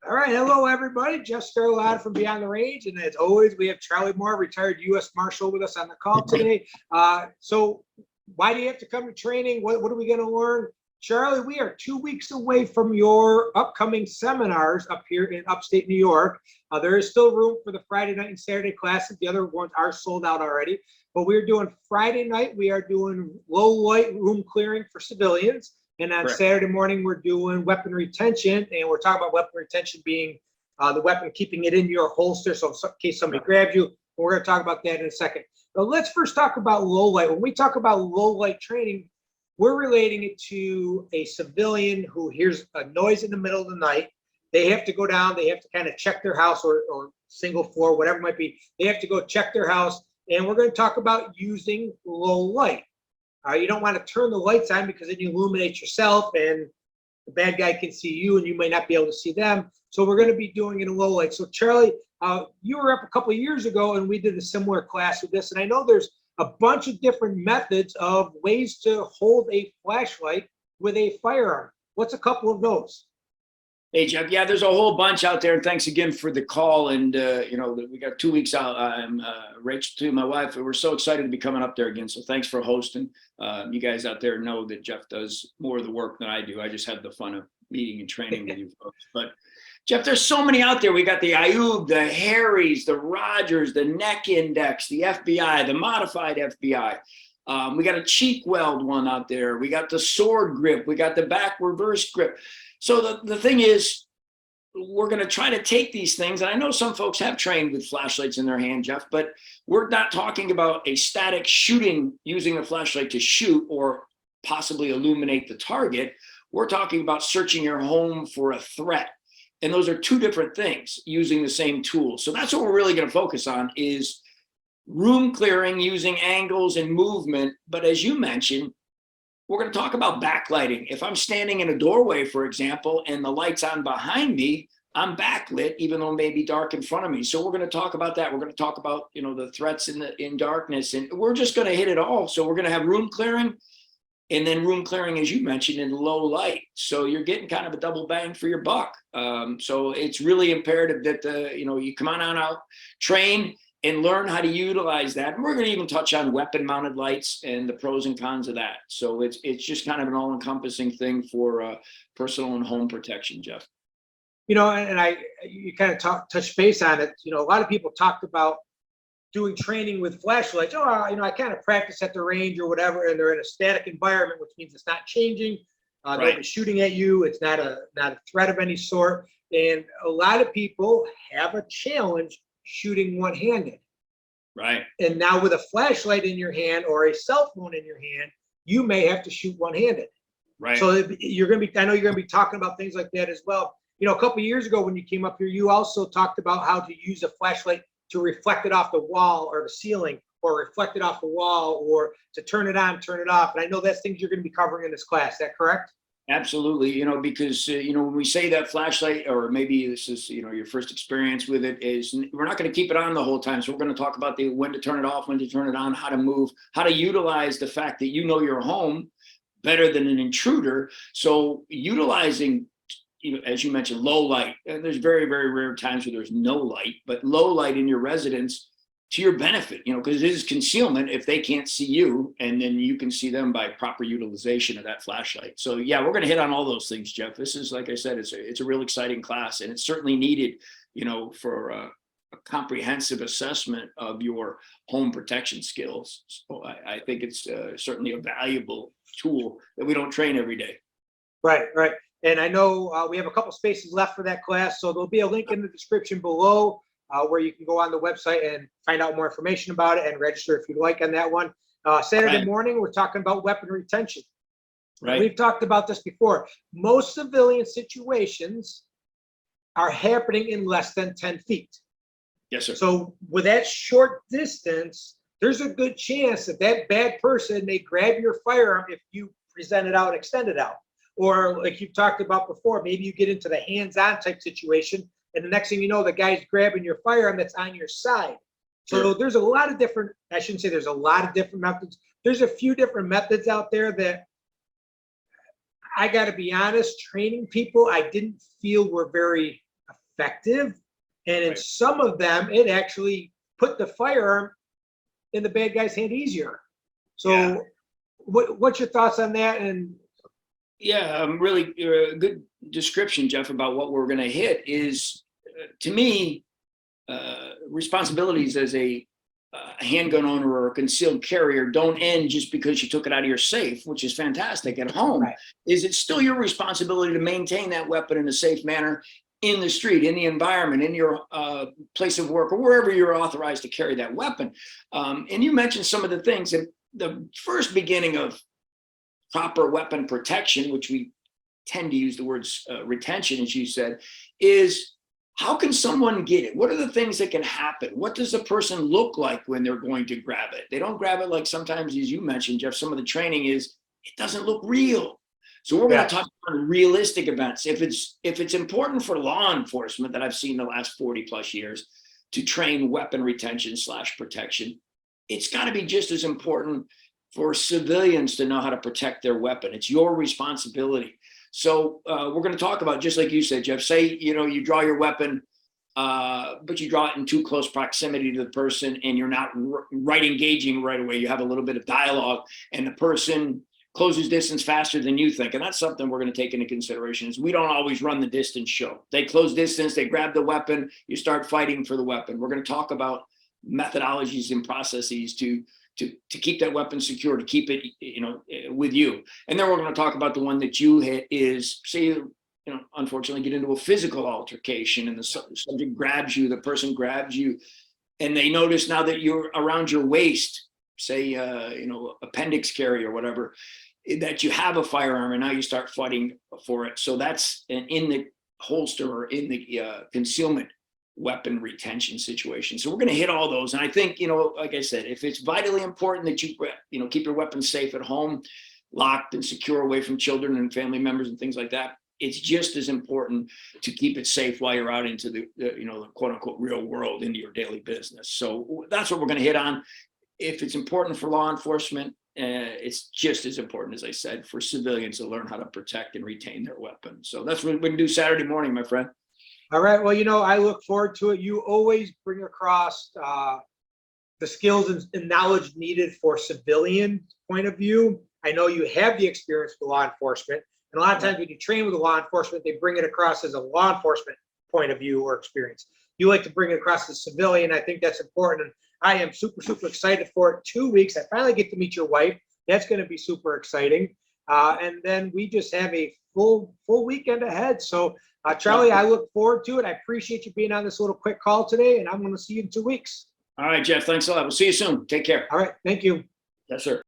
All right, hello everybody. Jeff Scarlett from Beyond the Range, and as always, we have Charlie Moore, retired U.S. Marshal, with us on the call today. So, why do you have to come to training? What are we going to learn, Charlie? We are 2 weeks away from your upcoming seminars up here in upstate New York. There is still room for the Friday night and Saturday classes. The other ones are sold out already. But we're doing Friday night. We are doing low light room clearing for civilians. And on Correct. Saturday morning, we're doing weapon retention, and we're talking about weapon retention being the weapon, keeping it in your holster, so in case somebody grabs you. We're going to talk about that in a second. But let's first talk about low light. When we talk about low light training, we're relating it to a civilian who hears a noise in the middle of the night. They have to go down. They have to kind of check their house or single floor, whatever it might be. They have to go check their house, and we're going to talk about using low light. You don't want to turn the lights on because then you illuminate yourself and the bad guy can see you and you may not be able to see them. So we're going to be doing it in low light. So Charlie, you were up a couple of years ago and we did a similar class with this. And I know there's a bunch of different methods of ways to hold a flashlight with a firearm. What's a couple of those? Hey, Jeff. Yeah, there's a whole bunch out there. And thanks again for the call. And, we got 2 weeks out. I'm Rachel, too, my wife. We're so excited to be coming up there again. So thanks for hosting. You guys out there know that Jeff does more of the work than I do. I just have the fun of meeting and training with you folks. But, Jeff, there's so many out there. We got the Ayub, the Harry's, the Rogers, the Neck Index, the FBI, the Modified FBI. We got a cheek weld one out there. We got the sword grip. We got the back reverse grip. So the thing is, we're going to try to take these things, and I know some folks have trained with flashlights in their hand, Jeff, but we're not talking about a static shooting using a flashlight to shoot or possibly illuminate the target. We're talking about searching your home for a threat. And those are two different things using the same tool. So that's what we're really going to focus on is room clearing using angles and movement. But as you mentioned, we're going to talk about backlighting. If I'm standing in a doorway, for example, and the light's on behind me, I'm backlit, even though it may be dark in front of me. So we're going to talk about that. We're going to talk about, the threats in darkness, and we're just going to hit it all. So we're going to have room clearing, and then room clearing, as you mentioned, in low light. So you're getting kind of a double bang for your buck. So it's really imperative that you come on out, train, and learn how to utilize that. And we're going to even touch on weapon mounted lights and the pros and cons of that. So it's just kind of an all encompassing thing for personal and home protection, Jeff. You kind of touch base on it. A lot of people talked about doing training with flashlights. I kind of practice at the range or whatever, and they're in a static environment, which means it's not changing. Right. They'll be shooting at you. It's not a threat of any sort. And a lot of people have a challenge shooting one-handed. Right. And now with a flashlight in your hand or a cell phone in your hand, you may have to shoot one-handed. Right. So I know you're going to be talking about things like that as well. A couple of years ago when you came up here, you also talked about how to use a flashlight to reflect it off the wall or the ceiling, or reflect it off the wall, or to turn it on, turn it off. And I know that's things you're going to be covering in this class. Is that correct? Absolutely. Because, when we say that flashlight, or maybe this is, your first experience with it, is we're not going to keep it on the whole time. So we're going to talk about when to turn it off, when to turn it on, how to move, how to utilize the fact that your home better than an intruder. So utilizing, as you mentioned, low light, and there's very, very rare times where there's no light, but low light in your residence to your benefit, because it is concealment if they can't see you, and then you can see them by proper utilization of that flashlight. So yeah, we're going to hit on all those things, Jeff. This is, like I said, it's a real exciting class, and it's certainly needed, for a comprehensive assessment of your home protection skills. So I think it's certainly a valuable tool that we don't train every day. Right. And I know we have a couple spaces left for that class, so there'll be a link in the description below where you can go on the website and find out more information about it and register if you'd like on that one. Saturday morning, we're talking about weapon retention. Right. We've talked about this before. Most civilian situations are happening in less than 10 feet. Yes, sir. So with that short distance, there's a good chance that bad person may grab your firearm if you present it out, extend it out. Or like you've talked about before, maybe you get into the hands-on type situation, and the next thing you know, the guy's grabbing your firearm that's on your side. So Sure. there's a lot of different, I shouldn't say there's a lot of different methods. There's a few different methods out there that I got to be honest, training people, I didn't feel were very effective. And in Right. some of them, it actually put the firearm in the bad guy's hand easier. So Yeah. what's your thoughts on that? And Yeah, really good description, Jeff, about what we're going to hit is, to me, responsibilities as a handgun owner or a concealed carrier don't end just because you took it out of your safe, which is fantastic at home. Right. Is it still your responsibility to maintain that weapon in a safe manner in the street, in the environment, in your place of work, or wherever you're authorized to carry that weapon? And you mentioned some of the things. And the first beginning of proper weapon protection, which we tend to use the words retention, as you said, is how can someone get it? What are the things that can happen? What does a person look like when they're going to grab it? They don't grab it like sometimes, as you mentioned, Jeff, some of the training is, it doesn't look real. So we're going to talk about realistic events. If it's important for law enforcement, that I've seen the last 40 plus years, to train weapon retention / protection, it's got to be just as important for civilians to know how to protect their weapon. It's your responsibility. So we're going to talk about, just like you said, Jeff, say, you draw your weapon, but you draw it in too close proximity to the person and you're not right engaging right away. You have a little bit of dialogue and the person closes distance faster than you think. And that's something we're going to take into consideration, is we don't always run the distance show. They close distance, they grab the weapon, you start fighting for the weapon. We're going to talk about methodologies and processes to keep that weapon secure, to keep it, with you. And then we're going to talk about the one that you hit is, say, unfortunately get into a physical altercation and the subject grabs you, the person grabs you, and they notice now that you're around your waist, say, appendix carry or whatever, that you have a firearm, and now you start fighting for it. So that's in the holster or in the concealment weapon retention situation. So we're going to hit all those. And I think, like I said, if it's vitally important that you keep your weapon safe at home, locked and secure away from children and family members and things like that, it's just as important to keep it safe while you're out into the quote unquote real world, into your daily business. So that's what we're going to hit on. If it's important for law enforcement, it's just as important, as I said, for civilians to learn how to protect and retain their weapons. So that's what we're going to do Saturday morning, my friend. all right, well, I look forward to it. You always bring across the skills and knowledge needed for civilian point of view. I know you have the experience with law enforcement, and a lot of times when you train with a law enforcement, they bring it across as a law enforcement point of view or experience. You like to bring it across as civilian. I think that's important. And I am super, super excited for it. 2 weeks. I finally get to meet your wife. That's going to be super exciting. And then we just have a full weekend ahead. So Charlie, I look forward to it. I appreciate you being on this little quick call today, and I'm going to see you in 2 weeks. All right, Jeff, thanks a lot. We'll see you soon. Take care. All right. Thank you. Yes, sir.